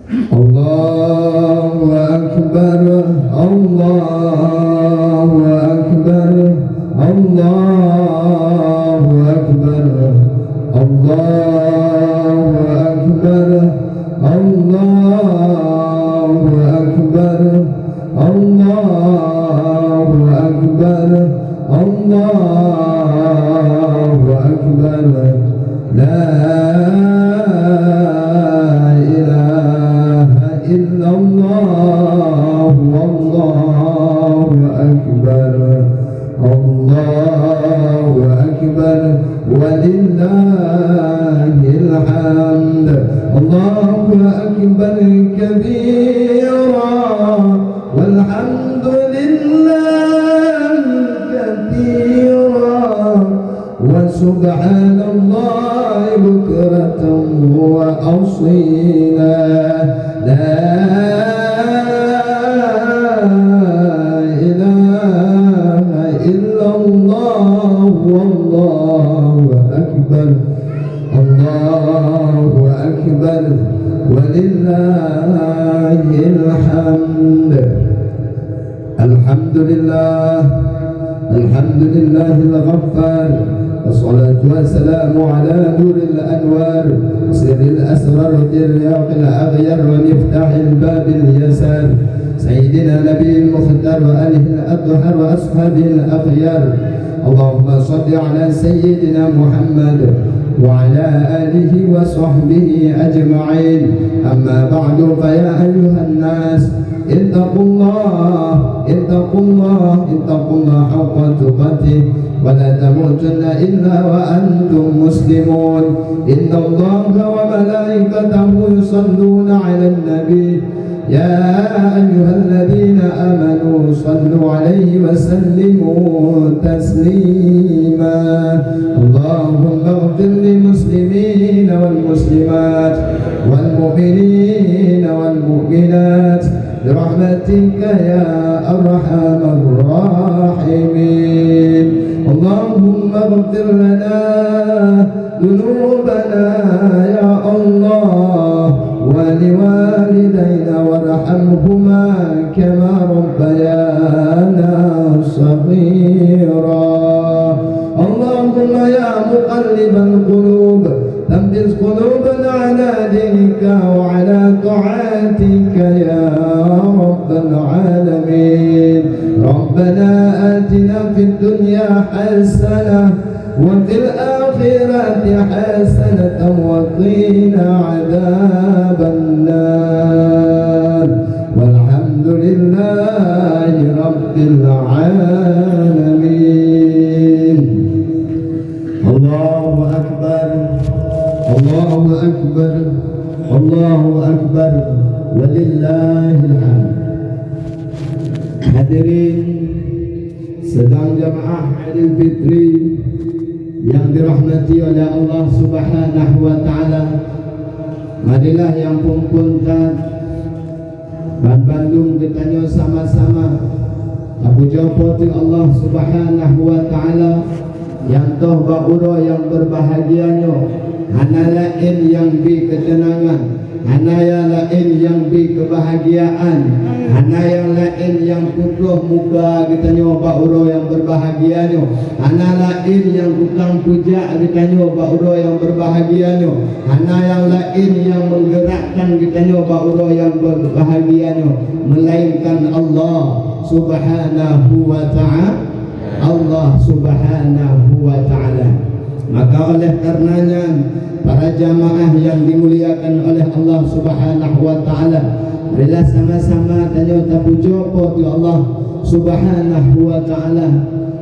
الله أكبر الله أكبر الله أكبر الله أكبر الله أكبر الله أكبر الله أكبر لا إله إلا الله والله أكبر الله أكبر ولله الحمد الله أكبر كبيرا والحمد لله كثيرا وسبحان الله بكرة وأصيلا لا إله إلا الله والله أكبر الله أكبر ولله الحمد الحمد لله الحمد لله الغفار والصلاة والسلام على نور الأنوار سر الأسرار الرياض الأغير ومفتاح الباب اليسار سيدنا نبي المختار وآله الأطهر وأصحابه الأخيار اللهم صل على سيدنا محمد وعلى آله وصحبه أجمعين أما بعد فيا أيها الناس اتقوا الله اتقوا الله اتقوا الله حق تقاته ولا تموتن إلا وأنتم مسلمون إن الله وملائكته يصلون على النبي يا أيها الذين آمنوا صلوا عليه وسلموا تسليما اللهم اغفر للمسلمين والمسلمات والمؤمنين والمؤمنات برحمتك يا أرحم الراحمين اللهم اغفر لنا ذنوبنا يا الله ولوالدينا وارحمهما كما ربيانا صغيرا اللهم يا مقلب القلوب ثبت قلوبنا على دينك وعلى طاعتك يا رب العالمين ربنا آتنا في الدنيا حسنة وفي الآخرة حسنة وقنا عذاب النار والحمد لله رب العالمين الله أكبر الله أكبر الله أكبر ولله الحمد. Hadirin sedang jamaah Idul Fitri yang dirahmati oleh Allah Subhanahu wa taala. Marilah yang punten dan Bandung kita sama-sama Abu Jawabati Allah Subhanahu wa taala yang toh bauro yang berbahagianya hana lain yang bi ketenangan, hana yang lain yang bi kebahagiaan, hana yang lain yang putuh muka kita nyoba uro yang berbahagianya, hana lain yang tukang puja kita nyoba uro yang berbahagianya, hana yang lain yang menggerakkan kita nyoba uro yang berbahagianya, melainkan Allah Subhanahu wa ta'ala. Allah Subhanahu wa ta'ala. Maka oleh karenanya para jamaah yang dimuliakan oleh Allah Subhanahu wa ta'ala, marilah sama-sama tanya tapujo kepada Allah Subhanahu wa ta'ala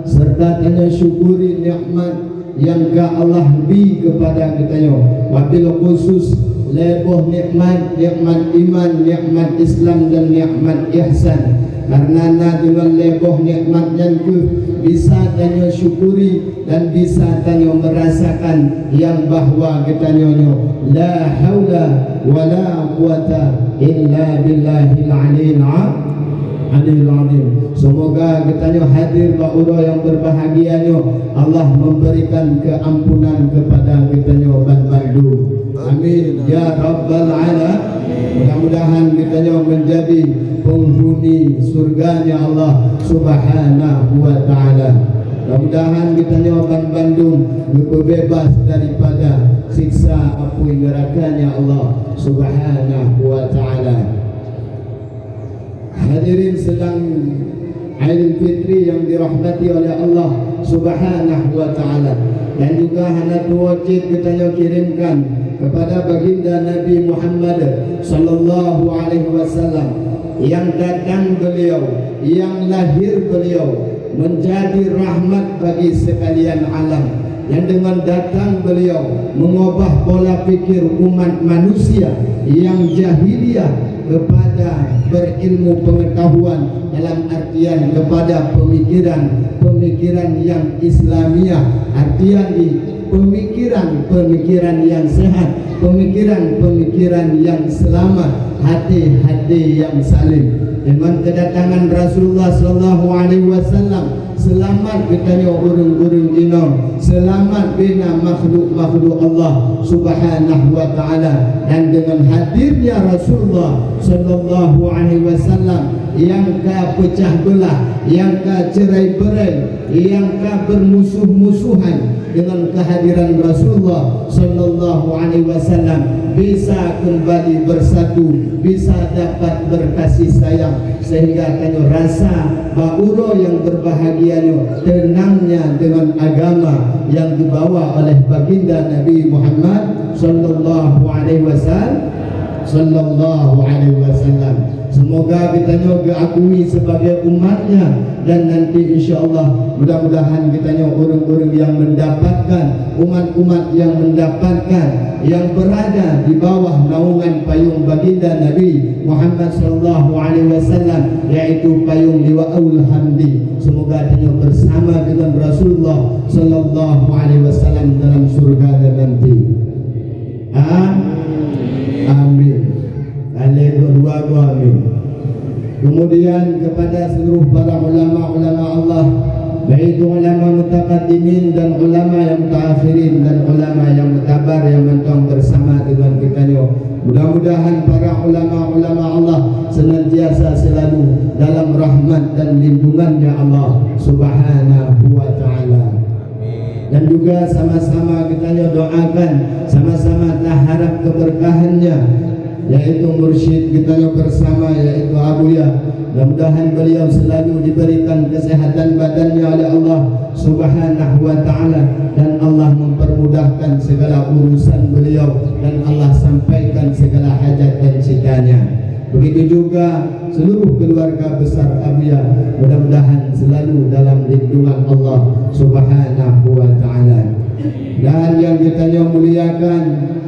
serta tanya syukuri nikmat yang ka Allah bi kepada kita. Wabil khusus leboh nikmat iman, nikmat Islam dan nikmat ihsan. Karena dengan leboh nikmatnya itu bisa tanya syukuri dan bisa tanya merasakan yang bahwa kita nyonya la haula wala quwata illa billahil aliyil azim. Semoga kita hadir ba'ura yang berbahagianya, Allah memberikan keampunan kepada kita ban Bandung. Amin ya rabbal alamin. Mudah-mudahan kita menjadi penghuni surganya Allah Subhanahu wa ta'ala. Mudah-mudahan kita Bandung bebas daripada siksa api nerakanya Allah Subhanahu wa ta'ala. Hadirin sedang Aidil Fitri yang dirahmati oleh Allah Subhanahu wa ta'ala, dan juga hana wajib kita kirimkan kepada baginda Nabi Muhammad sallallahu alaihi wasallam yang datang beliau, yang lahir beliau menjadi rahmat bagi sekalian alam, yang dengan datang beliau mengubah pola pikir umat manusia yang jahiliyah kepada berilmu pengetahuan, dalam artian kepada pemikiran yang Islamiah, artian di pemikiran yang sehat, pemikiran yang selamat, hati-hati yang salim. Dengan kedatangan Rasulullah sallallahu alaihi wasallam, selamat katanya urung-urung inom, selamat bina makhluk Allah Subhanahu wa ta'ala. Dan dengan hadirnya Rasulullah sallallahu alaihi wasallam yang ka pecah belah, yang ka cerai-berai, yang ka bermusuh-musuhan, dengan kehadiran Rasulullah sallallahu alaihi wasallam bisa kembali bersatu, bisa dapat berkasih sayang, sehingga kanyo rasa bauro yang berbahagianya, tenangnya dengan agama yang dibawa oleh baginda Nabi Muhammad sallallahu alaihi wasallam. Semoga kita diakui sebagai umatnya, dan nanti insyaAllah mudah-mudahan kita orang-orang yang mendapatkan, umat-umat yang mendapatkan, yang berada di bawah naungan payung baginda Nabi Muhammad sallallahu alaihi wasallam, yaitu payung liwa'ul hamdi. Semoga kita bersama dengan Rasulullah sallallahu alaihi wasallam dalam surga nanti. Amin. Amin. Kemudian kepada seluruh para ulama-ulama Allah, baik ulama mutaqaddimin dan ulama yang mutakhirin dan ulama yang mutabar yang mentong bersama dengan kita. Mudah-mudahan para ulama-ulama Allah senantiasa selalu dalam rahmat dan lindungannya Allah Subhanahu wa ta'ala. Dan juga sama-sama kita doakan, sama-sama harap keberkahannya, yaitu mursyid kita bersama, yaitu Abuya. Mudah-mudahan beliau selalu diberikan kesehatan badannya oleh Allah Subhanahu wa ta'ala, dan Allah mempermudahkan segala urusan beliau, dan Allah sampaikan segala hajat dan citanya. Begitu juga seluruh keluarga besar Abuya, mudah-mudahan selalu dalam lindungan Allah Subhanahu wa ta'ala. Dan yang kita muliakan,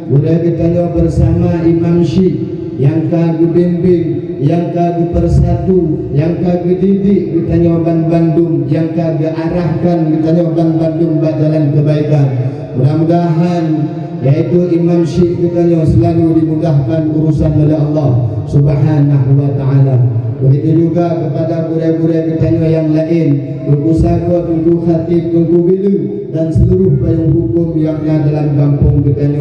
budaya kita bersama Imam Syekh yang kagum bimbing, yang kagum persatu, yang kagum didik kita Bandung, yang kagum arahkan kita Bandung ke jalan kebaikan. Mudah-mudahan yaitu Imam Syekh kita selalu dimudahkan urusan oleh Allah Subhanahu wa ta'ala. Begitu juga kepada guru-guru kita yang lain, Bukusago, Tunggu Khatib, Tunggu Bilu, dan seluruh payung hukum yang ada dalam kampung kita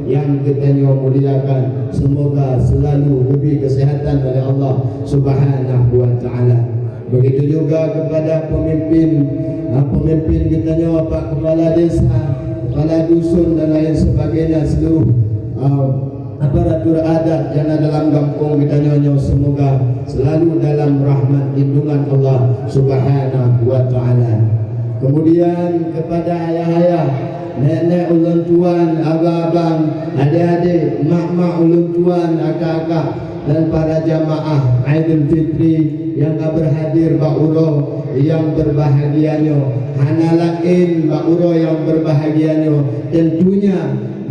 yang kita muliakan. Semoga selalu diberi kesehatan oleh Allah Subhanahu wa ta'ala. Begitu juga kepada pemimpin kita Pak Kepala Desa, Kepala Dusun dan lain sebagainya, seluruh aparatur adat yang ada dalam kampung kita semoga selalu dalam rahmat lindungan Allah Subhanahu wa ta'ala. Kemudian kepada ayah-ayah, nenek, ulun tuan, abang-abang, adik-adik, mak-mak, ulun tuan, akak-akak, dan para jamaah Aidil Fitri yang berhadir ba'uro yang berbahagianya, hana lain ba'uro yang berbahagianya, tentunya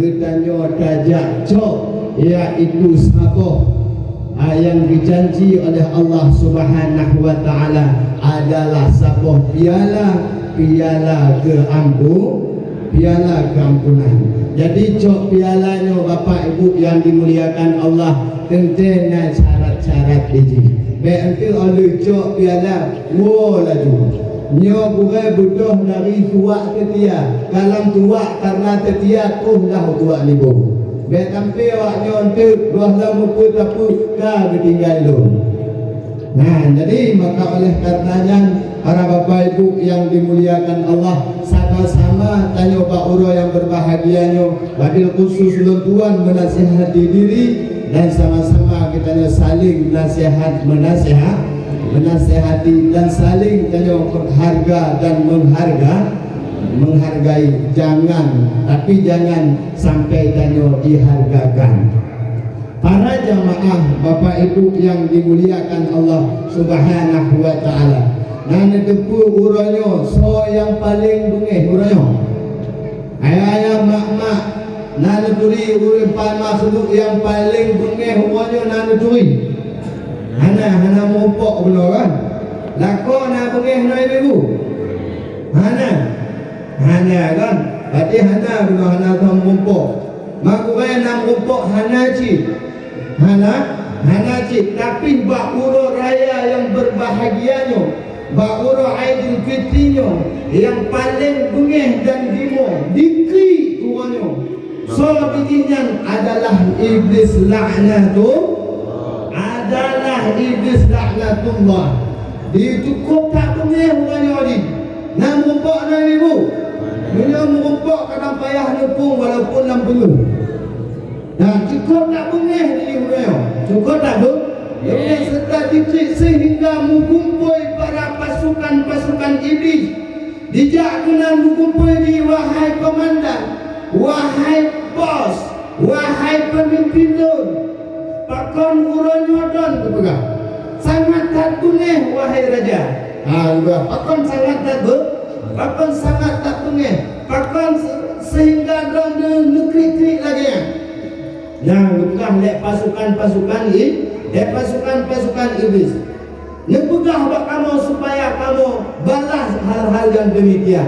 kita tajak cok, yaitu saboh yang dijanji oleh Allah Subhanahu wa ta'ala adalah saboh piala keampunan. Jadi cok pialanya Bapak Ibu yang dimuliakan Allah, tentunya syarat-syarat biji. Berarti oleh cok piala laju nyo bukan butuh dari tuak tetia, kalam tuak karena tetia dah tuak libo. Biar tampil awaknya untuk dua lamu pun tapu ka ketinggal lu. Nah, jadi maka oleh karenanya para bapak ibu yang dimuliakan Allah, sama-sama tanya Pak Uro yang berbahagianya, wabil khusus tuan menasihati diri dan sama-sama kita saling menasihati dan saling tanya harga dan menghargai. Jangan sampai tanya dihargakan. Para jamaah bapak ibu yang dimuliakan Allah Subhanahu wa taala. Nana tepu uranyo so yang paling bungeh uranyo. Ayah mak nana turi uripan makhluk yang paling bungeh uranyo nana turi. Hana mumpok benar kan? Lako na bungeh na ibu. Hana kan? Berarti hana benar hana tam mumpok. Makuai na mumpok hana ci. Hana cik, tapi bakuro raya yang berbahagianya, bakuro Aidil Fitrinya yang paling bengih dan dimo dikri tuannya. So bikinnya adalah iblis laknatullah. Itu kok tak bengih tuannya ni. Namun pok na ibu. Menyambung pok kadang payah nepung walaupun 60. Nah, cukup tak bengih ni urang. Cukup tak bu? Ia serta dikrik sehingga mengumpul para pasukan iblis. Dijak kena mengumpul di wahai komandan, wahai bos, wahai pemimpin lun. Pakon urang don kepegang. Sangat tak bengih wahai raja. Pakon sangat tak bu? Pakon sangat tak bengih. Pakon sehingga don nekrik-krik lagi. Yang bukan lek pasukan iblis. Nepegah buat kamu supaya kamu balas hal-hal yang demikian.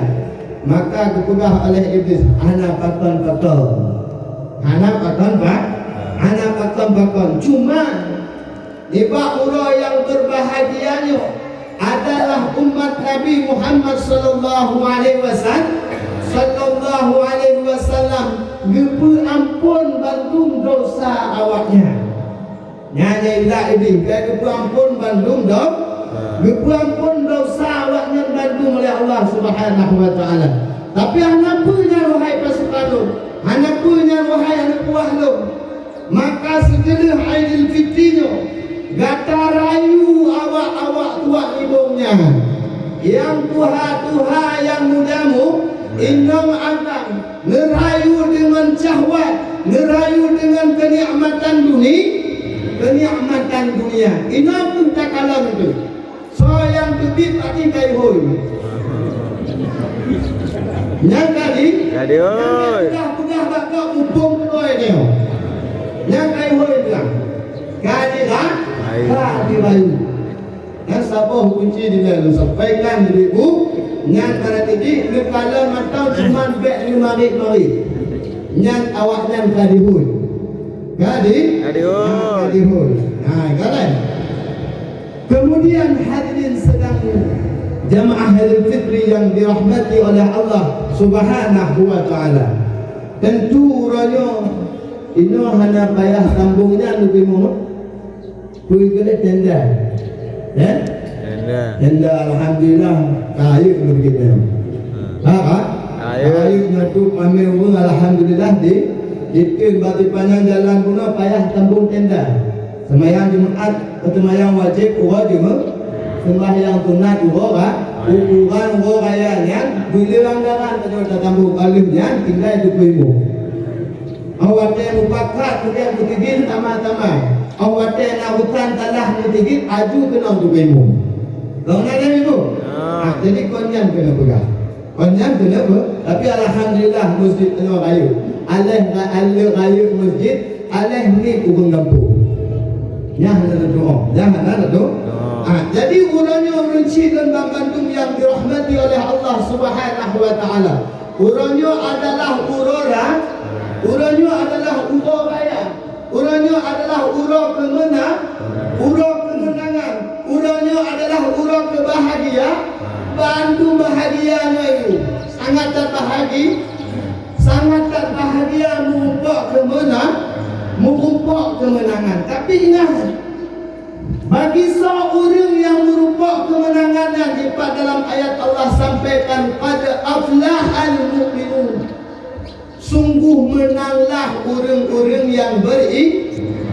Maka kepegah oleh iblis, ana pakon. Cuma ibak ura yang berbahagianya adalah umat Nabi Muhammad sallallahu alaihi wasallam gepu ampun bantung dosa awaknya. Nyanyi ilah ini gepu ampun bantung dosa awaknya bantung oleh Allah Subhanahu wa taala. Tapi anak punya wahai pasukan lu, anak punya wahai anak buah lu. Maka segera Aidil Fitrinya gata rayu awak-awak tuak ibungnya. Yang tuha yang mudamu inam akan nerayu dengan syahwat, nerayu dengan kenikmatan dunia. Ina pun tak kalah itu. So yang tebit hati kai hoi. Yang kali oi. Dah bakal upung oi dia. Yang kai hoi bilang. Kali dah. Kali bayu. Yang sabah kunci di dalam sampaikan di ibu. Yang pada tidik kepala matau cuma bek 5 mari. Yang awaknya kadihun. Kadihun. Nah, kan? Kemudian hadirin sedang jamaah Aidil Fitri yang dirahmati oleh Allah Subhanahu wa taala. Tentu urangnya ino hana payah tambungnya lebih muhut. Kui kena tenda. Ya? Tenda alhamdulillah kayu begitu. Kayu ngatu mami urang alhamdulillah di itu bagi panjang jalan guna payah tambung tenda. Sembahyang Jumat atau sembahyang wajib sembahyang sunat ukuran rayanya bila anggaran ternyata tambung alimnya tinggal itu ilmu. Awatnya mupakat kemudian bertigin tama-tama. Awatnya nak hutan talah bertigin aju kena untuk ilmu. Kau nak itu? Jadi konyan kena pegang. Konyan kena tapi alhamdulillah masjid tengah kayu. Alih kayu masjid, alih ni kubung kampung. Jangan ada doa. Jadi urangnya runci dan bantum yang dirahmati oleh Allah Subhanahu wa taala. Urangnya adalah urora raya. Urangnya adalah kemenangan. Urangnya adalah kebahagia. Bantu bahagianya itu sangat sangat tak bahagia merumpak kemenangan. Tapi ingat, bagi seorang yang merumpak kemenangan yang dipat dalam ayat Allah sampaikan pada aflahal mu'minun, sungguh menanglah orang-orang yang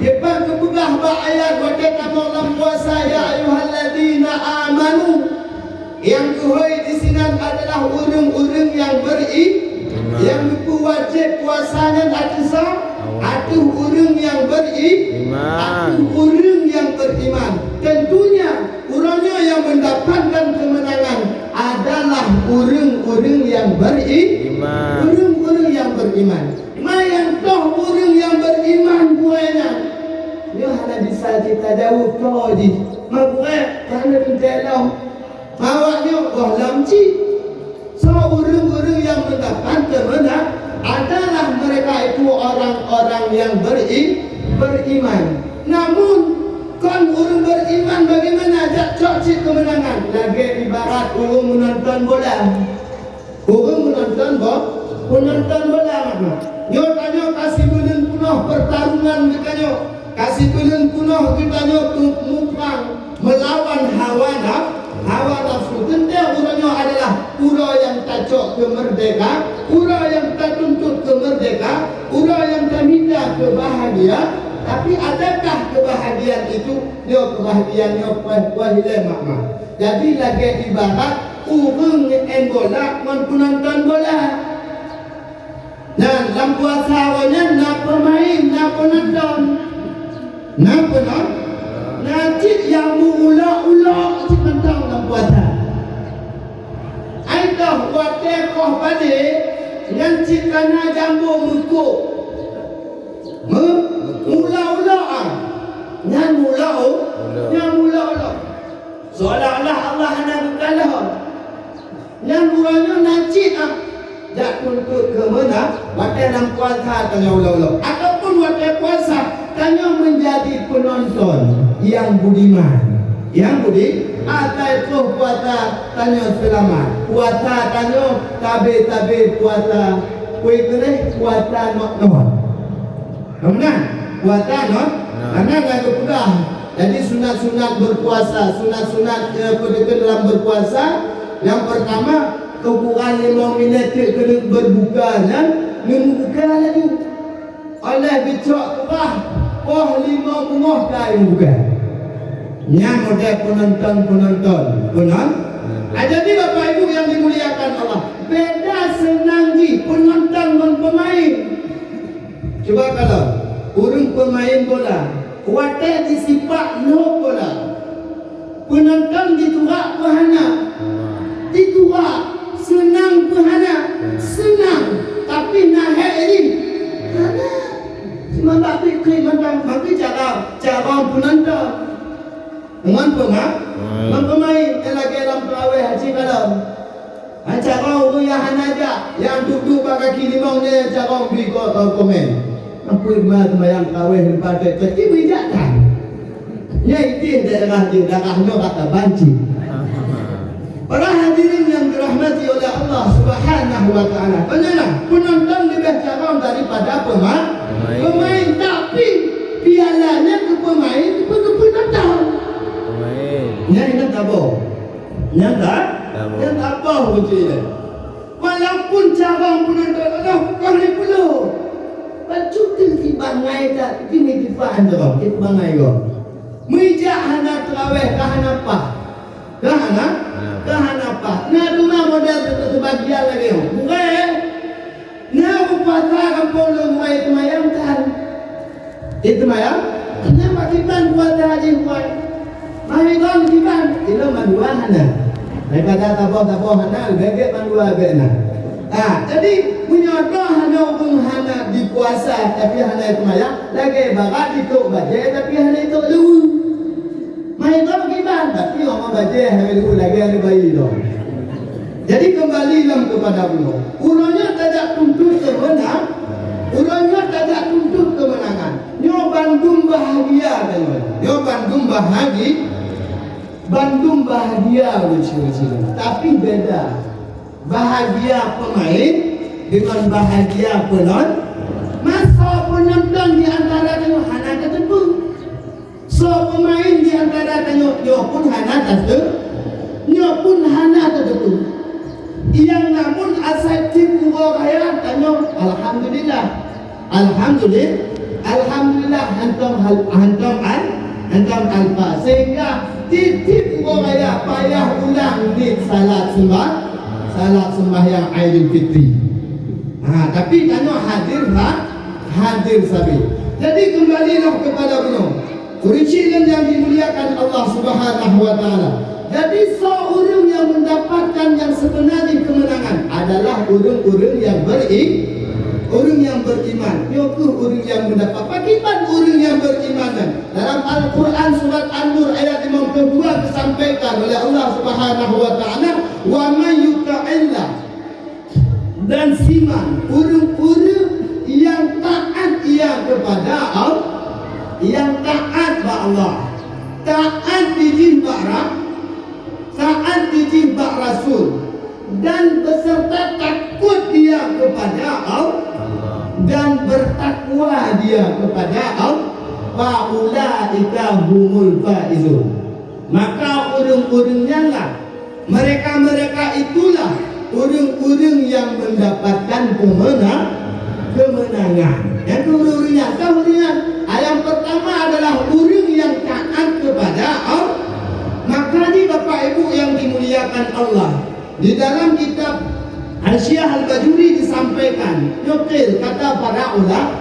Depan kebegah ayat wakil kamu dalam puasa, ya ayuhalladzina amanu. Yang kuhai di sini adalah orang-orang yang yang wajib puasanya ada orang yang ada orang yang beriman. Tentunya orangnya yang mendapatkan kemenangan adalah orang-orang yang beriman. Orang-orang yang beriman. Mayang toh orang yang beriman buahnya. Dia hanya bisa kita jauh kau di. Mabuat kerana menjelau. Awaknya lamci. So orang-orang yang mendapat kemenangan adalah mereka itu orang-orang yang beriman. Namun kan orang beriman bagaimana cocok kemenangan? Lagi ibarat orang menonton bola. Orang menonton bola mana? Nyo tanya kasih bulan penuh pertarungan kita. Kasih bulan penuh kita mumpang melawan hawa nafsu. Tentu orangnya adalah pura yang tajuk kemerdeka, pura yang tak tuntut kemerdeka, pura yang tak minta kebahagiaan. Tapi adakah kebahagiaan itu? Dia kebahagiaannya wahilai makna. Jadi lagi ibarat orang yang bola menonton bola. Dan dalam puasa awalnya nak pemain, nak penonton, nak penonton. Nanti yang mula-ula si mentang dalam puasa. Aidah wadah koh pada nanti kena jambu muka. Mula-ula yang mula-ula. Seolah-olah Allah nak kalah. Yang mulanya nanti tak tuntut ke mana wadah dalam puasa tanya ula-ula. Ataupun wadah puasa tanya menjadi penonton yang budiman. Yang budi atai tu puasa tanya selamat. Puasa tanya tabe puasa kue kere puasa not. Kemudian puasa not karena lagu pedah. Jadi sunat-sunat berpuasa, sunat-sunat dalam berpuasa. Yang pertama kekurangan 5 minit kena berbuka dan membuka lagi. Oleh bicak kerah poh 5 bunga kain buka. Yang model penonton. Jadi Bapak Ibu yang dimuliakan Allah, beda senang di penonton dan pemain. Coba kalau orang pemain bola, wadah disipak no bola, penonton diturak pahana, diturak senang pahana, senang tapi naik ini. Cuma bagi cara penonton dengan pemain lagi dalam pelawai haji kalam. Cara orang yang aja yang duduk pakai kaki limau ni cara beri komen. Apa yang pelawai pada itu bijakkan. Ya itu darahnya kata banci. Para hadirin yang dirahmati oleh Allah Subhanahu wa taala. Penyenang penonton lebih cara daripada pemain, tapi pialanya ke pemain ke penonton. Yang tak apa. Yang tak apa betul. Walaupun cara penonton ada kali perlu. Baju tibangai tak kini difaham tak? Tibangai go. Mijak hana terawih kahana apa? Kahana apa? Nah rumah model terbagian lagi. Bukan. Nah puasa kampung lu mulai temayang kan? Itu mayang? Kenapa kita puasa haji buat? Mari kau kita itu mandua hana. Daripada taboh hana, gagak mandua gana. Jadi punya doa hana pun hana di puasa tapi hana itu mayang. Lagi barat itu baca tapi hana itu lu. Mari kau kita tapi orang baca hana itu lagi ada bayi dong. Jadi kembali kepada Allah. Urangnya tidak tuntut kemenangan. Urangnya tidak tuntut kemenangan. Nyo Bandung bahagia kan? Nyo Bandung bahagia lucu. Tapi beda. Bahagia pemain dengan bahagia penon. Masa penonton di antara tengok hana tertentu. So pemain di antara tengok nyo pun hana tertentu. Yang namun asal tim kaya tengok alhamdulillah hantam alfa sehingga titip kaya payah ulang di salat sembahyang Aidil Fitri. Tapi tengok hadir sabi. Jadi kembalilah kepada beliau. Kurincian yang dimuliakan Allah Subhanahu wa taala. Jadi seorang yang mendapatkan yang sebenarnya kemenangan adalah orang-orang yang beriman. Yaitu orang yang mendapat bagaimana orang yang beriman. Dalam Al-Quran surat An-Nur ayat 52 disampaikan oleh Allah Subhanahu wa taala, "Wa may yuta'illah" dan siman orang-orang yang taat kepada Allah, yang taat kepada Allah, taat dijibak Rasul dan beserta takut dia kepada Allah dan bertakwa dia kepada Allah, faulaika humul faizun. Maka orang-orangnya lah, mereka itulah orang-orang yang mendapatkan kemenangan. Yang kemudian yang pertama adalah orang yang taat kepada Allah. Maka ni Bapak Ibu yang dimuliakan Allah, di dalam kitab Hasyiah Al-Bajuri disampaikan, nyukil kata para ulama,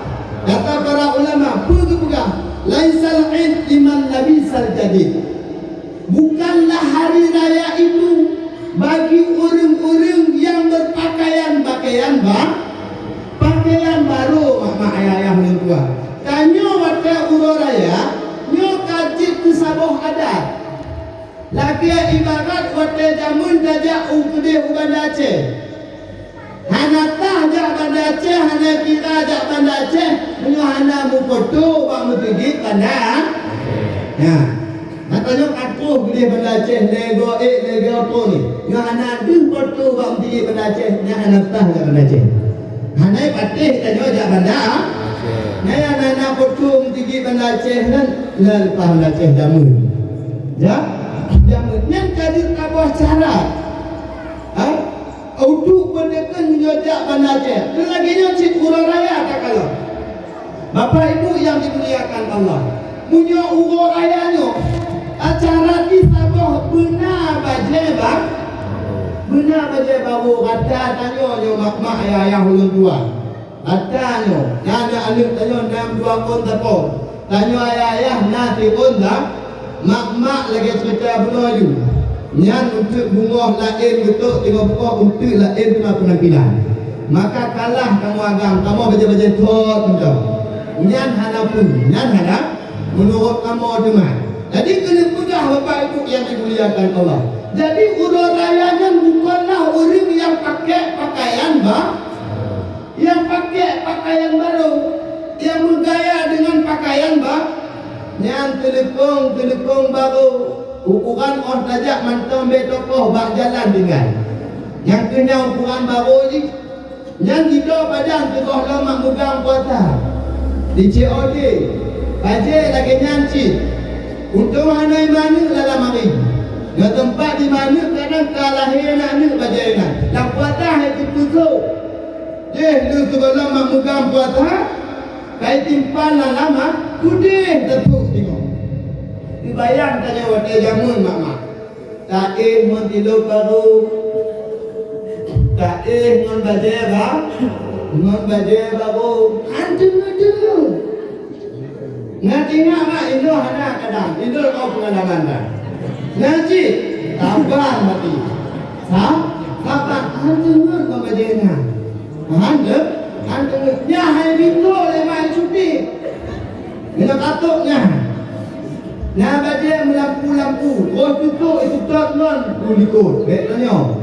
pegang laisal id liman labisal jadid. Bukanlah hari raya itu bagi orang-orang yang berpakaian baru, mak ayah mentua. Tanyo wata uro raya, nyo kajit ku saboh adat. Lagi ibarat wata jamun dajak ukde ubanda Aceh. Hana tah jak banda Aceh, hana kira jak banda Aceh, nyo hana mu foto bak mu pergi banda. Ya. Katanya aku gede banda Aceh, lego apa ni. Nyo hana dun foto bak mu pergi banda Aceh, nyo hana tah jak banda Aceh. Hana patih tanyo jak banda. Naya nana foto mu pergi banda Aceh dan lepas banda Aceh jamun. Ya? Jamun yang kadir kabah cara. Untuk mendekat menyojak banda Aceh. Dan lagi nyocit urang raya tak kalau. Bapak Ibu yang dimuliakan Allah, punya urang raya nyo acara di Sabah benar baje baru kata tanyo nyo mak ayah ulun tua. Kata nyo nana anak tanyo 62 pun tapo. Tanyo ayah nanti pun dah mak lagi cerita bunuh nyan untuk bunga lain betul tengok bunga untuk lain kena penampilan. Maka kalah kamu agam, kamu baca-baca tot macam. Nyan hana menurut kamu demam. Jadi kena mudah Bapak Ibu yang dimuliakan Allah. Jadi urang rayanya bukanlah orang yang pakai pakaian baru, yang bergaya dengan pakaian yang telekong baru. Ukuran orang tajak mantau betokoh bak jalan tinggal. Yang kena ukuran baru ni, yang kita badan tegoh lama mugang puasa. Di COD, baje lagi nyanci. Untuk hanai mana dalam hari. Di tempat di mana kadang kalahin anak baje nak. Dan puasa itu tutup. Lu tegoh lama mugang puasa. Kai timpan lama, kudih tetuk tengok. Dibayang tanya wate jamun mama. Tak mon tidur baru. Tak mon baje baru. Antu. Nanti mak Indo hana kadang. Indo kau pengalaman dah. Nanti tabang mati. Kapan antu kau baje na. Antu nya hai bintu lemai cuti. Mina katuknya. Nah baje melampu, oh tutup itu tak non kulikut, betulnya.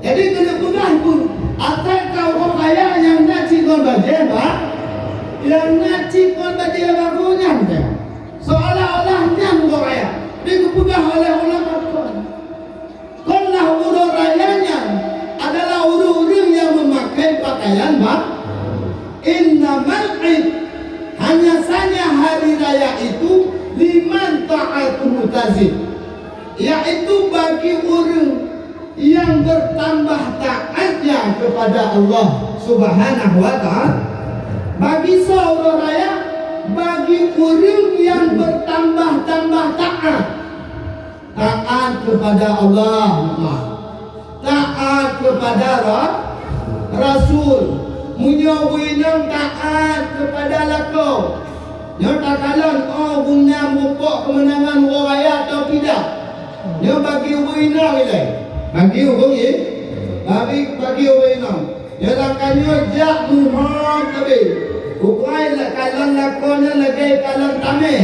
Jadi kena pegang pun. Asal kau orang kaya yang nak cikon baje yang nak cikon baje barunya dia. Seolah-olahnya orang kaya. Dia kepegang oleh ulama pun. Kalau orang rayanya adalah orang-orang yang memakai pakaian innal id, hanya saja hari raya itu liman ta'atuhu tazid, yaitu bagi orang yang bertambah taatnya kepada Allah Subhanahu wa ta'ala. Bagi seorang raya, bagi orang yang bertambah-tambah taat kepada Allah, taat kepada Rasul, munyawinang taat kepada lakau. Nyata kalan guna mupok kemenangan orang raya atau tidak. Dia bagi winang ini. Bagi orang ini. Bagi orang ini. Dia lakannya jak muham tapi. Bukai kalan lakonnya lagi kalan tameh.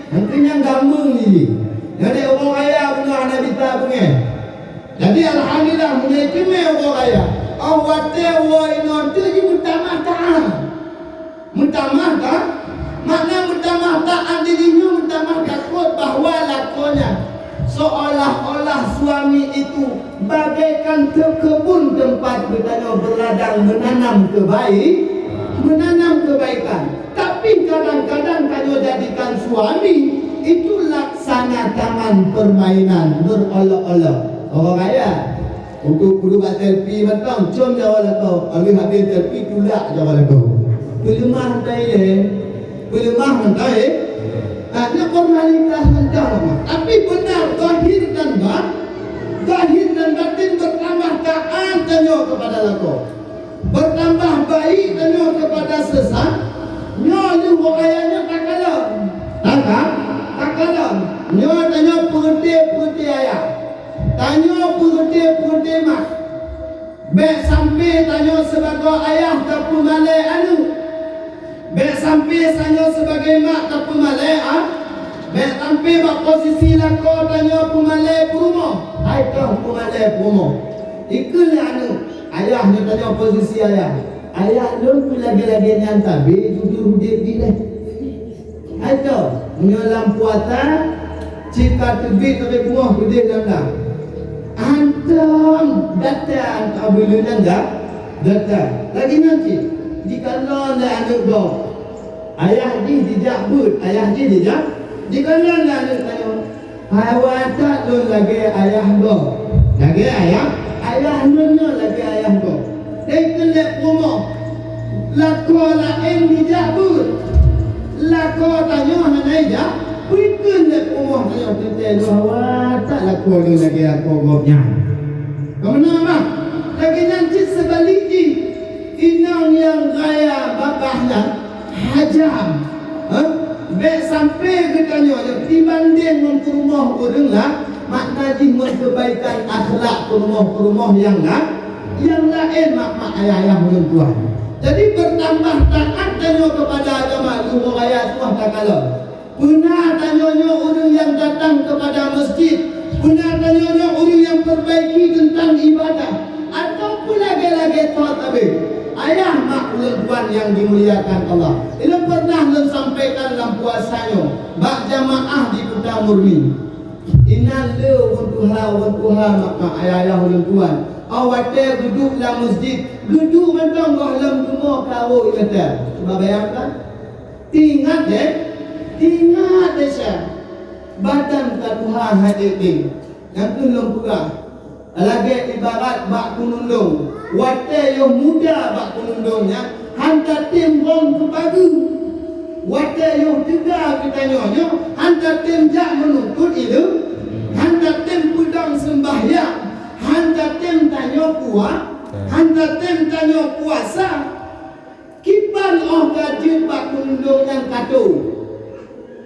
Nantinya gambung ni. Jadi orang raya benar Nabi tak punya. Jadi alhamdulillah menyekime orang raya. Awate winang tu je pertama taat. Pertama tak? Makna pertama taat dirinya, pertama takut bahawa lakonnya seolah-olah suami itu bagaikan kebun tempat bertanya berladang menanam kebaikan. Tapi kadang-kadang kalau jadikan suami itu laksana taman permainan berolok-olok. Orang kaya untuk kudu buat selfie mentang cium jawab lakau, habis selfie tulak jawab lakau. Kelemah tadi Belemah mentah ada formalitas mentah. Tapi benar zahir dan batin bertambah taat tanya kepada lakau, bertambah baik tanya kepada sesat. Nyo orang tak kalah. Nyo tanya pengerti ayah, tanya pengerti mak. Baik sampai tanya sebagai ayah tak malai anu. Baik sampai tanya sebagai mak tak pemalai baik sampai bak posisi lakau tanya pemalai rumah. Hai kau pemalai rumah. Ikulah anu. Ayah ni tanya posisi ayah. Ayah lu lagi-lagi nyantar be duduk dia. Hai kau menyolam puatan cika terbit sampai rumah gede nanda. Antam datang kabulu nanda. Datang. Lagi nanti jikalau nak anak kau ayah ji dijak but, ayah ji dijak jikalau nak anak tanya hawa tak lu lagi ayah kau lagi ayah nuna lagi ayah kau kelak rumah lakau lain dijak but lakau tanya hanai jak kelak rumah tanya tentang hawa tak lakau lu lagi aku kau nya kemana mak lagi nanti sebaliknya inang yang gaya babahnya hajam. Baik sampai ke tanya dibanding ke rumah orang lah, makna jimun kebaikan akhlak ke rumah yang lain mak ayah orang tuan. Jadi bertambah taat tanya kepada agama rumah raya semua tak kalah. Pernah tanya orang yang datang kepada masjid, pernah tanya orang yang perbaiki tentang ibadah, ataupun lagi-lagi tahu ayah mak tuan yang dimuliakan Allah. Ini pernah sampaikan dalam puasanya bak jamaah di Kota Murni. Inna wantuha mak ayah tuan. Awate duduk dalam masjid, duduk mentang dalam rumah kau kata. Cuba bayangkan. Ingat desa. Badan Tuhan hadir. Yang tu lempurah. Lagi ibarat bak kunundung. Wate yang muda bak kunundungnya hantar tim bom ke pagi. Wate yang tiga kita nyonya hantar tim jak menuntut itu, hantar tim pudang sembahyang, hantar tim tanya puasa. Kipan gajit bak kunundung yang katu.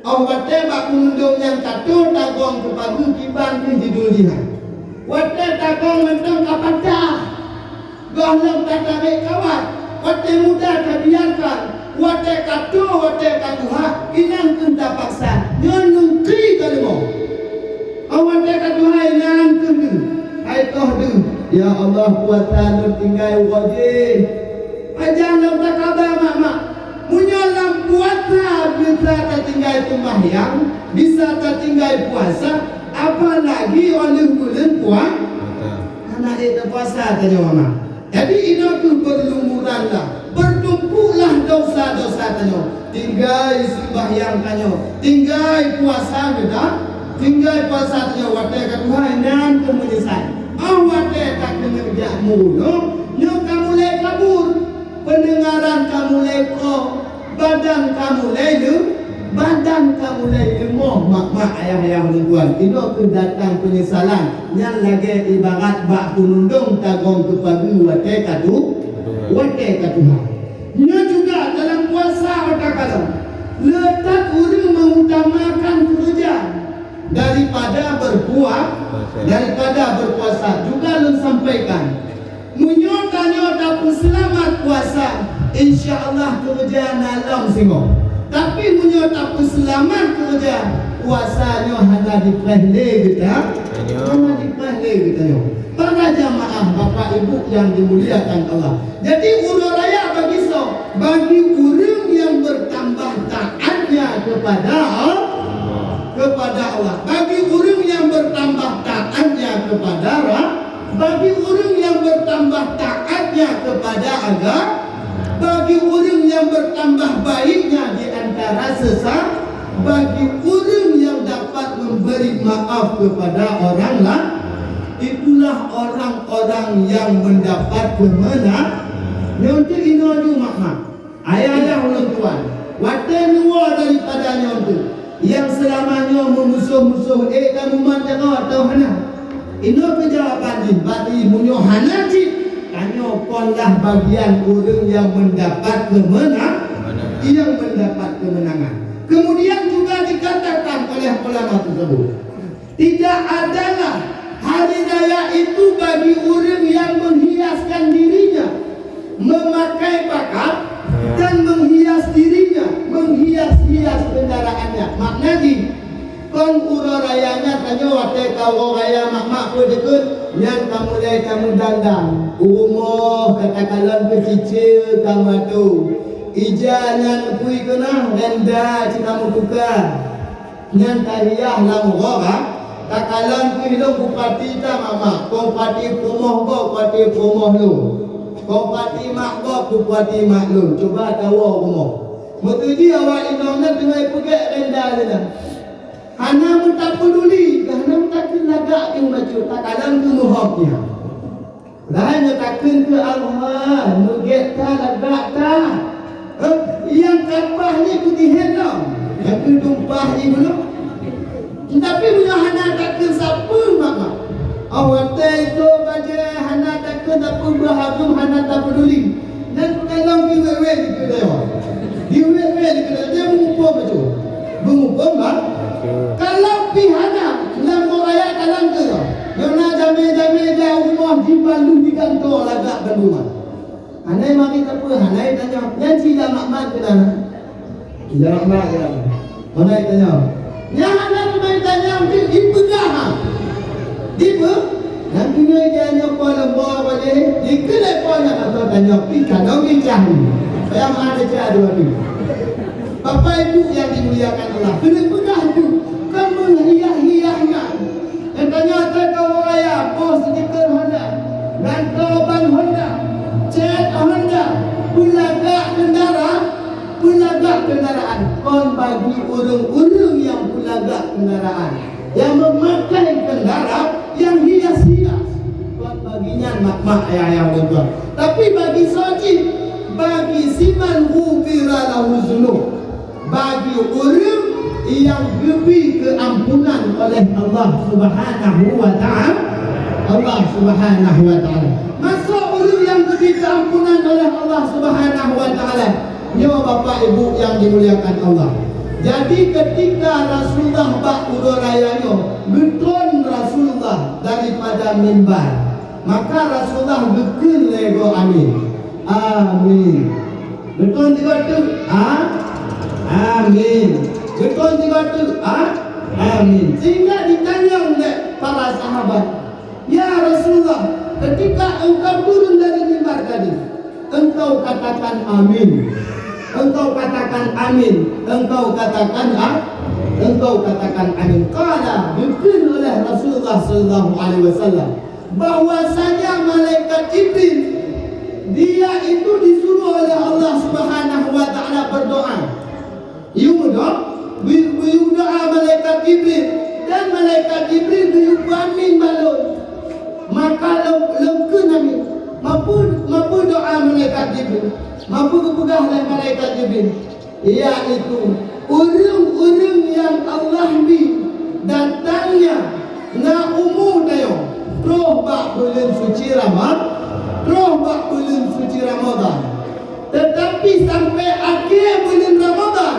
Wate bak kunundung yang katu tagong ke pagi kipan ke judul dia. Wate tagong mentang kapan dah. Gahlam tak tarik kawan. Wate muda tak biarkan. Wate katu, wate katuha. Inang kenta paksa. Nyanung kri kalimo. Wate katuha inang kena. Hai toh du. Ya Allah puatan tinggal wajib. Jangan tak kabar mak. Munyalam puasa bisa tertinggal sembahyang, bisa tertinggal puasa. Apalagi oleh bulan puasa. Anak itu puasa tanya mama. Jadi ini tu berlumuran lah, bertumpuk Tumpulah dosa-dosa tanyo. Tinggal sembahyang tanyo. Tinggal puasa kita. Tinggal puasa tanyo. Watai kat Tuhan nan kemenyesal. Watai tak kena kerjamu. Nyo kamu mulai kabur. Pendengaran kamu mulai kok. Badan kamu mulai badan kamu mulai lemah. Mak-mak ayah-ayah tuan. Itu kedatang penyesalan. Yang lagi ibarat bak penundung tagong kepada watai katu. Watai katu Tuhan. Ia juga dalam puasa katakanlah letak orang mengutamakan kerja daripada berpuasa. Juga lu sampaikan menyota-nyota selamat puasa, insya-Allah kerja nalam singo. Tapi menyota selamat kerja puasanya hanya dipahle kita. Hanya dipahle kita. Para jamaah Bapak Ibu yang dimuliakan Allah. Jadi urut raya bagi orang yang bertambah taatnya kepada Allah, bagi orang yang bertambah taatnya kepada bagi orang yang bertambah taatnya kepada agama, bagi orang yang bertambah baiknya di antara sesama, bagi orang yang dapat memberi maaf kepada orang lain, itulah orang-orang yang mendapat kemenangan. Nyontu inoju makna ayah-ayah orang tuan watai nuwa daripadanya untuk yang selamanya memusuh-musuh kamu macam atau hana ino kejawapan din bagi munyo hana cik kanyo konlah bagian orang yang mendapat kemenangan. Kemudian juga dikatakan oleh ulama tersebut tidak adalah hari raya itu bagi orang yang menghiaskan dirinya, memakai pakaian dan menghias dirinya, menghias-hias kendaraannya. Makna di kon uro rayanya tanyo watai kau raya mak-mak pun dekut yang kamu lay kamu dandang umuh katakanlah kecil kamu tu ijanya kui kena renda kamu buka yang tahiyah lamu roga takalan kui lo bupati ta mama bupati pomoh go bupati pomoh lu bupati mak go bupati mak lu coba tahu pomoh mutuji awak inongna dengan pergi renda renda hana tak peduli, hana tak lagak yang maju, tak kadang ke muhafnya. Hanya takkan ke Allah, nuget tak lagak tak. Yang kapah ni putih hendak, yang kedumpah ni belum. Tapi punya hana takkan siapa mama. Awak itu baca hana takkan tak pun berhagum, hana tak peduli. Dan kalau diwe-we di kedai, diwe-we di kedai dia mengumpul macam, mengumpul mak. Kalau pihana yang meraya dalam ke Yona jame-jame jauh rumah di Bandung di kantor lagak Bandungan. Hanai mari tak apa, hanai tanya yang cila makmat ke dana? Cila makmat ke dana? Hanai tanya yang hanai mai tanya di pegah di pe dan punya tanya kuala buah boleh di kelai punya atau tanya pika dong incah saya ada cara dua ni. Bapak Ibu yang dimuliakan Allah, kena pegah tu, kamu hias-hiasnya. Dan ternyata kau raya, bos stiker Honda, rantau ban Honda, cat Honda, pulagak kendaraan. Kon bagi orang-orang yang pulagak kendaraan, yang memakai kendaraan yang hias-hias, kon baginya mak-mak ayah-ayah tuan. Tapi bagi sajid, bagi siman ghufira lahu dzunub, bagi orang yang diberi keampunan oleh Allah Subhanahu wa taala. Allah Subhanahu wa taala. Masuk orang yang diberi keampunan oleh Allah Subhanahu wa taala. Ya Bapak Ibu yang dimuliakan Allah. Jadi ketika Rasulullah bak urut rayanya, betul Rasulullah daripada mimbar, maka Rasulullah bekul lego amin. Amin. Betul juga tu? Amin. Betul juga tu? Amin. Sehingga ditanya oleh para sahabat, ya Rasulullah, ketika engkau turun dari mimbar tadi, engkau katakan amin. Engkau katakan amin. Engkau katakan engkau katakan amin. Qala betul oleh Rasulullah sallallahu alaihi wasallam bahwasanya malaikat Jibril dia itu disuruh oleh Allah Subhanahu wa taala berdoa. Berdoa malaikat Jibril, dan malaikat Jibril amin balon. Maka lengkun amin. Mampu doa malaikat Jibril. Mampu kepegah oleh malaikat Jibril. Iaitu urang-urang yang Allah bi datangnya na umur tayo. Terus bak bulan suci Ramadan. Tetapi sampai akhir bulan Ramadan,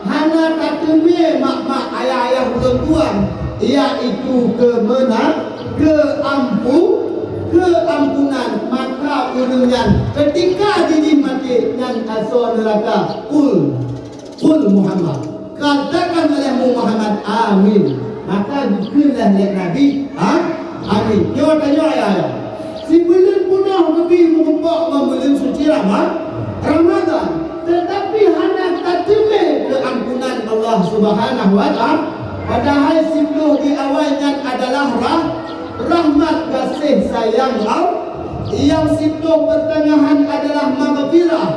hana katume mak-mak ayah-ayah tuan-tuan, iaitu keampunan, maka urungan ketika diri mati yang asal neraka kul Muhammad, katakan oleh Muhammad amin, maka dikulah oleh Nabi amin. Dia tanya ayah, si bulan punah Nabi mengempak bulan suci Ramadan, tetapi hanya katume keampunan Allah Subhanahu wa taala, padahal sebelum di awalnya adalah rahmat kasih sayang Allah, yang sebelum pertengahan adalah maghfirah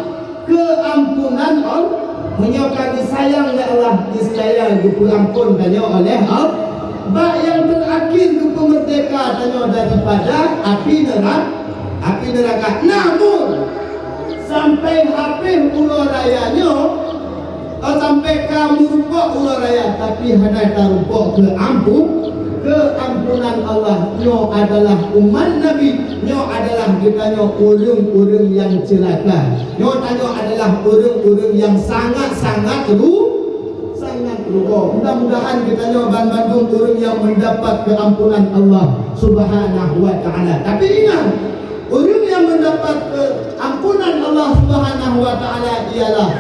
keampunan Allah, menyokong sayang oleh Allah, disayang diampun tanya oleh Allah. Bak yang terakhir ke merdeka tanya daripada api neraka. Namun sampai habis ular rayanya, sampai kamu rupa ular raya, tapi hendak rupa keampunan Allah. Nyo adalah umat Nabi, nyo adalah kita nyo urang-urang yang celaka, nyo tanya adalah urang-urang yang sangat rupa. Mudah-mudahan kita nyo Bandung urang yang mendapat keampunan Allah Subhanahu wa taala. Tapi ingat, urang yang mendapat keampunan Allah Subhanahu wa taala ialah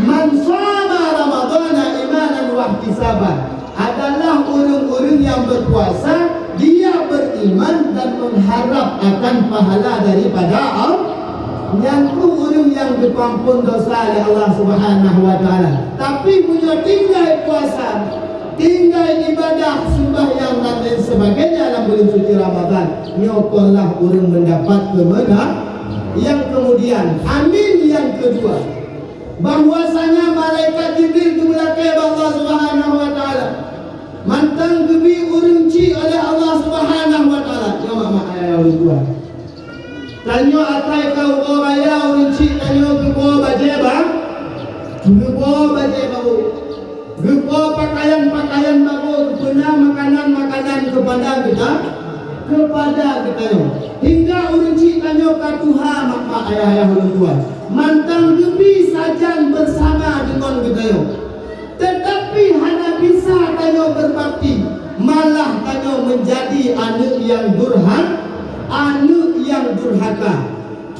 man shama ramadhana imanan wa ihtisaban, adalah urang-urang yang berpuasa, dia beriman dan mengharap akan pahala daripada Allah. Yang tu urang yang diampun dosa oleh Allah Subhanahu wa taala, tapi punya tinggal puasa, tinggal ibadah sembahyang dan lain sebagainya dalam bulan suci Ramadan, nyokolah urang mendapat kemenangan. Yang kemudian amin yang kedua, bahwasanya malaikat Jibril dimulakai Allah Subhanahu wa taala mantang gebi urang ci oleh Allah Subhanahu wa taala. Ya mak ayah dua tanyo atai kau oraya urinci tanyo gepo baje bang, gepo baje bau, gepo pakaian baru, guna makanan kepada kita yo. Hingga urinci tanyo katuha mak ayah orang tua mantang gebi sajan bersama dengan kita yo. Tetapi hanya bisa tanyo berbakti, malah tanyo menjadi anak yang durhaka.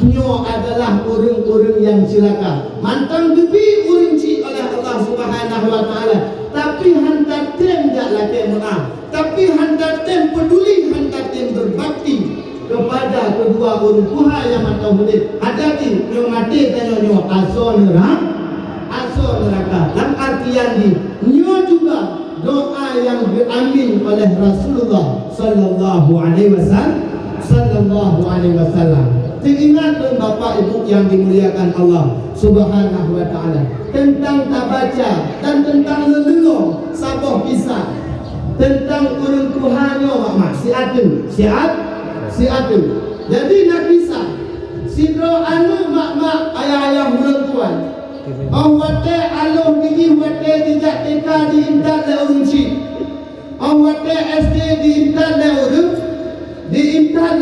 Nyo adalah urang-urang yang celaka, mantang gebi urinci oleh Allah Subhanahu wa taala, tapi hendak tem jak laki maaf, tapi hendak tem peduli, hendak tem berbakti kepada kedua orang tua yang mantau hidup. Hati-hati nyo mati tanya nyo asal neraka. Dalam artian nyo juga doa yang diamin oleh Rasulullah sallallahu alaihi wasallam. Teringat Bapak Ibu yang dimuliakan Allah Subhanahu wa taala, tentang tabaca dan tentang lelelong sabah kisah tentang urang Tuhannya mak si atu. Jadi nak kisah sidro anu mak ayah urang tuan. Awate aloh digi wate tidak teka di intan le urang ci. Awate SD di intan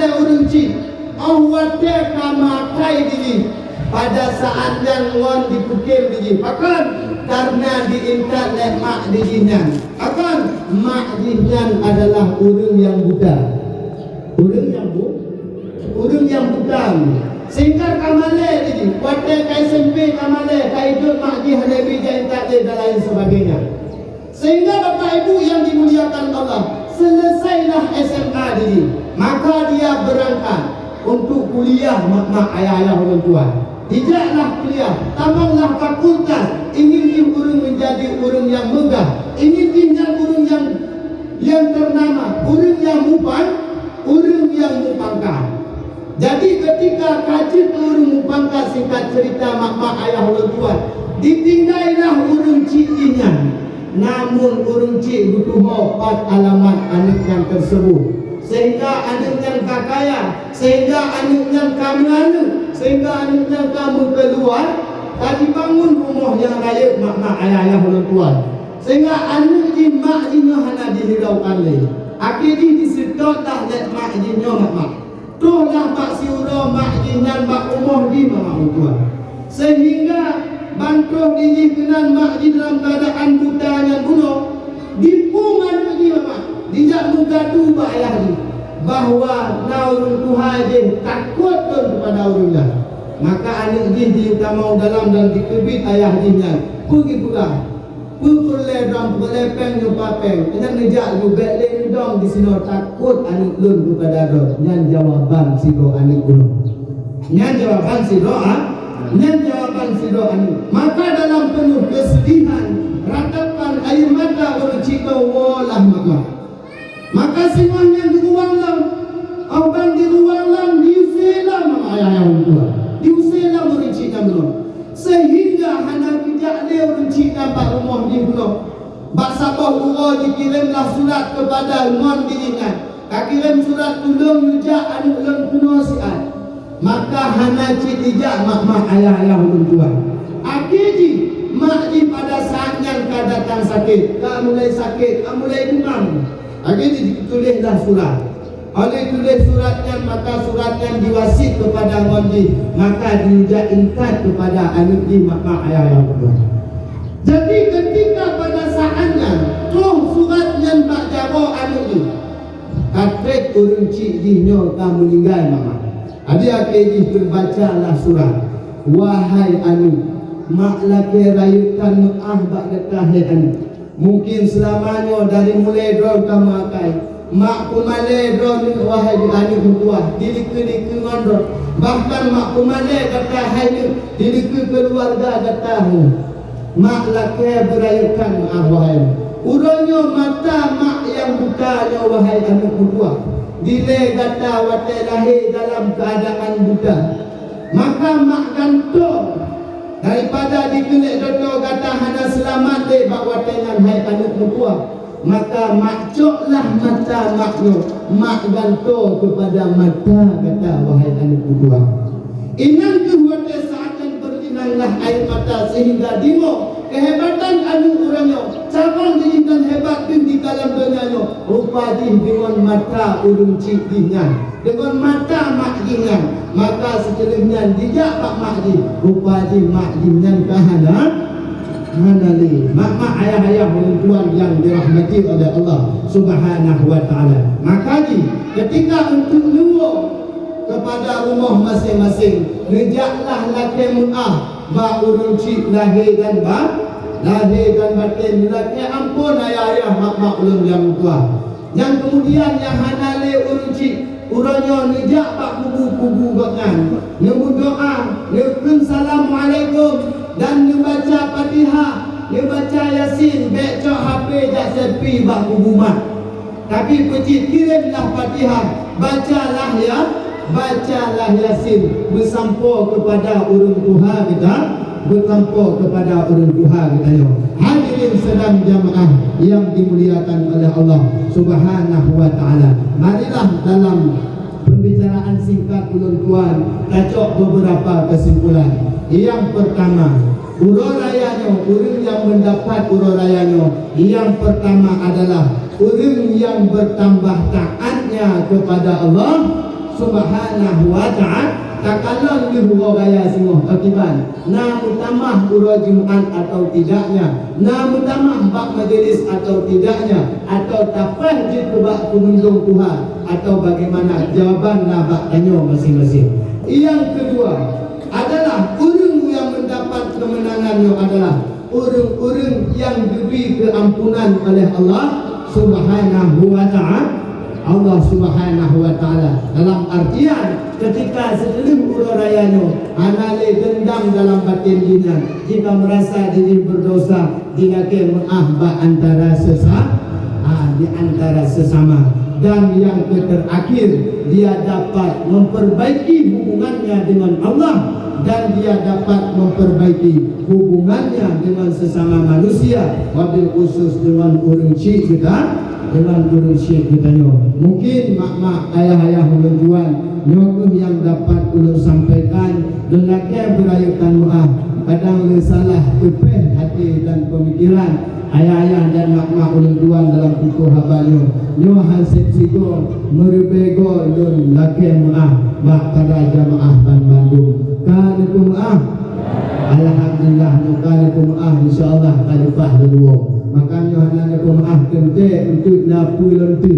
le urang ci. Awate kamakai diri pada saat yang ngon dipukul diri. Akan karena diintat oleh mak dijinan. Akan mak dijinan adalah urang yang buta. Urang yang buta. Sehingga kamale diri. Wate kai sempe kamale kai hidup mak di halebi jaintat dan lain sebagainya. Sehingga Bapak Ibu yang dimuliakan Allah, selesailah SMA diri, maka dia berangkat untuk kuliah mak ayah orang tua. Tidaklah kuliah, tambahlah fakultas, ingin urang menjadi urang yang megah, ingin tinggal urang yang ternama, urang yang mupangkah. Jadi ketika sehingga kaji urung pangkat singkat cerita mak ayah orang tua ditinggailah urung cikinya. Namun urung cik butuh 4 alamat anak yang tersebut, sehingga anak yang kakaya, sehingga anak yang kamu, sehingga anak yang kamu keluar tadi bangun rumah yang raya mak ayah orang tua, sehingga anak di mak jinyo hana dihiraukan lagi. Akhirnya disedot dah let mak jinyo mak. Tuh lah mak siuro mak jinyan mak umur di mak tua, sehingga bantuh dijikan mak di dalam keadaan buta yang bunuh dipung anak di mak dijak mengadu mak ayah di bahawa naurun Tuhan je takut kepada urungnya. Maka anak di utama dalam dan dikebit ayah dinya pergi pulang pulai dong pelepeng nyupapeng dengan nejak juga le dong di sini takut anak lun kepada roh nyan jawaban si do anak gunung nyan jawaban si doa nyan jawaban si doa anu. Maka dalam penuh kesedihan ratapan air mata bercita walah maka semuanya di ruang lam abang di ruang lam diusilah mak ayah yang tua diusilah bercita belum sehingga hana bijak dia bercita pak rumah di belum bak sabah uro dikirimlah surat kepada non dirinya kirim surat tolong yujak anu ulun kuno siat. Maka hana cik dijak mak ayah orang tua. Akhirnya mak di pada saat yang datang sakit, mulai sakit, mulai demam. Akhirnya ditulislah surat. Oleh tulis suratnya maka suratnya diwasit kepada ngondi, maka dijak ingkat kepada anak di mak ayah orang tua. Jadi ketika pada saatnya tuh suratnya mak jawab anak ni, katret urung cik dinyo kamu meninggal mama. Adik akhirnya berbacalah surat. Wahai anu, mak laki rayutan maaf bak dekahai anu. Mungkin selamanya dari mulai drone kamu akai. Mak kumale drone wahai anu tua. Diliku ngondro. Bahkan mak kumale dekahai ni diliku keluarga dekahai. Mak laki berayutan maaf wahai. Urangnya mata mak yang bukanya wahai anu tua. Dile kata watai lahir dalam keadaan buta. Maka mak gantung daripada dikelik dodo kata hana selamat deh bak watai nan hai anak tua. Maka mak coklah mata maknya, mak gantung kepada mata kata wahai anak tua. Inang ke watai saat yang berinanglah air mata sehingga dimo kehebatan anu orangnya cabang dijadikan hebat di dalam dunianya rupa dengan mata urung cik dingan dengan mata mak dingan maka sekelilingnya dijak pak mak di rupa di mak dingan kahana hanali mak ayah orang tuan yang dirahmati oleh Allah Subhanahu wa taala. Maka ketika untuk luar kepada rumah masing-masing nejaklah laki mu'ah ba urung cik lahir dan batin laki ampun ayah mak ulun yang tua. Yang kemudian yang hanale urung cik urangnya nejak pak kubu bakan nyebut doa nyebut assalamualaikum dan membaca Fatihah membaca Yasin becok HP jak sepi bak kubu mak. Tapi pecik kirimlah Fatihah bacalah Yasin bersampo kepada urung Tuhan kita, bersampo kepada urung Tuhan kita. Hadirin sedang jamaah yang dimuliakan oleh Allah Subhanahu wa taala. Marilah dalam pembicaraan singkat ulun tuan tajok beberapa kesimpulan. Yang pertama, urayanya urang yang mendapat urayanya yang pertama adalah urang yang bertambah taatnya kepada Allah Subhanahu wa ta'ala. Takkanlah lebih gaya semua akibat namun tamah urut Jumaat atau tidaknya, namun tamah bak majlis atau tidaknya, atau tapah je kebak penundung Tuhan, atau bagaimana jawaban bak tanya masing-masing. Yang kedua adalah urang yang mendapat kemenangannya adalah urang-urang yang diberi keampunan oleh Allah Subhanahu wa ta'ala. Allah Subhanahu wa taala dalam artian ketika sekeliling urayanya anale dendam dalam batin dina, jika merasa diri berdosa dinake maaf antara di antara sesama dan yang terakhir dia dapat memperbaiki hubungannya dengan Allah dan dia dapat memperbaiki hubungannya dengan sesama manusia, wabil khusus dengan orang syekh kita, mungkin mak-mak, ayah-ayah ulun tuan nyokuh yang dapat ulun sampaikan lelaki berayakan doa kadang le salah kepeh hati dan pemikiran ayah-ayah dan mak-mak ulun tuan dalam buku habanyo nyo hansip sigo merebego ulun laki doa mak pada jamaah Bandung kan doa alhamdulillah nukan doa insyaallah kalifah dua makanya hanya doa kente untuk napu lentu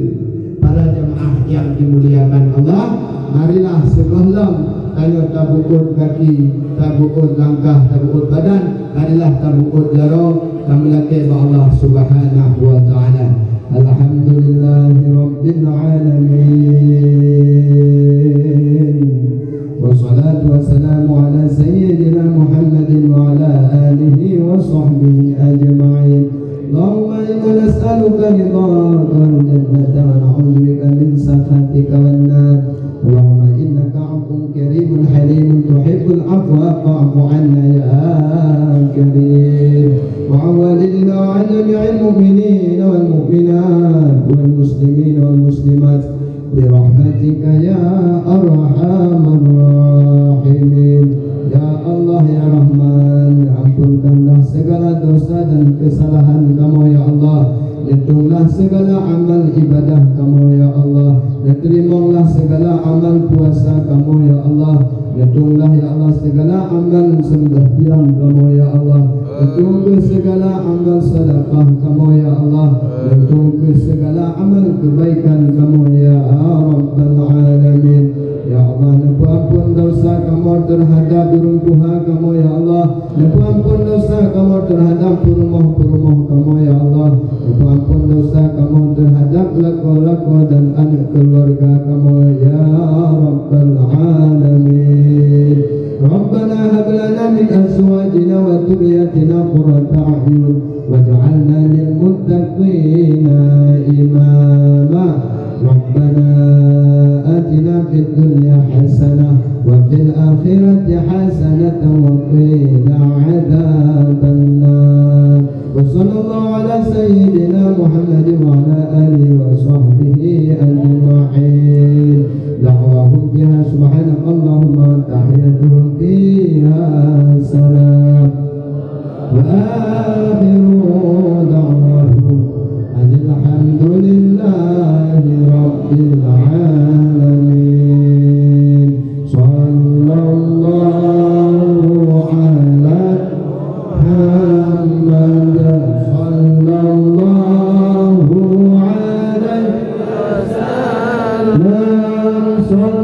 para jamaah yang dimuliakan Allah. Marilah sebelum ayo tabukut kaki, tabukut langkah, tabukut badan, marilah tabukut jaro kami laki Allah Subhanahu wa taala. Alhamdulillahirabbil alamin. Wassalatu wassalamu ala sayyidina Muhammadin wa ala alihi wa sahbihi ajma'in. Allahumma inna nas'aluka ridhaka wal jannata wa na'udzu bika min sakhatika wan nar. Allahumma innaka 'afuwwun karimun halimun tuhibbul 'afwa fa'fu 'anna ya karim. Wa 'awwalilna 'ala jami'il mu'minina wal mu'minat wal muslimina wal muslimat bi rahmatika ya arhamar rahimin. Ya Allah ya Rahman, ampunkanlah segala dosa dan kesalahan kamu ya Allah. Hitunglah segala amal ibadah kamu ya Allah, dan terimalah segala amal puasa kamu ya Allah. Hitunglah ya Allah segala amal sembahyang kamu ya Allah. Hitung segala amal sedekah kamu ya Allah. Hitung segala amal kebaikan kamu ya Rabbal Alamin. Ya Allah, ampun dosa kamu terhadap runtuhan kamu ya Allah. Ampun dosa kamu terhadap rumah-rumah kamu ya Allah. Ampun dosa kamu terhadap laku-laku dan anak keluarga kamu ya Rabbal Alamin. Rabbana hab lana min azwajina wa dhurriyyatina qurrata a'yun waj'alna lil muttaqina imama. Rabbana atina fid dunya hasanah wa fil akhirati hasanatan wa qina adzabannar. Wa sallallahu ala sayyidina Muhammadin wa ala alihi wa sahbihi ajma'in. Da'wahum biha subhanakallahumma wa tahiyyatuhum fiha salam wa akhiru da'wahum alhamdulillahi rabbil alamin. Sallallahu ala Muhammad, sallallahu alaihi wasallam.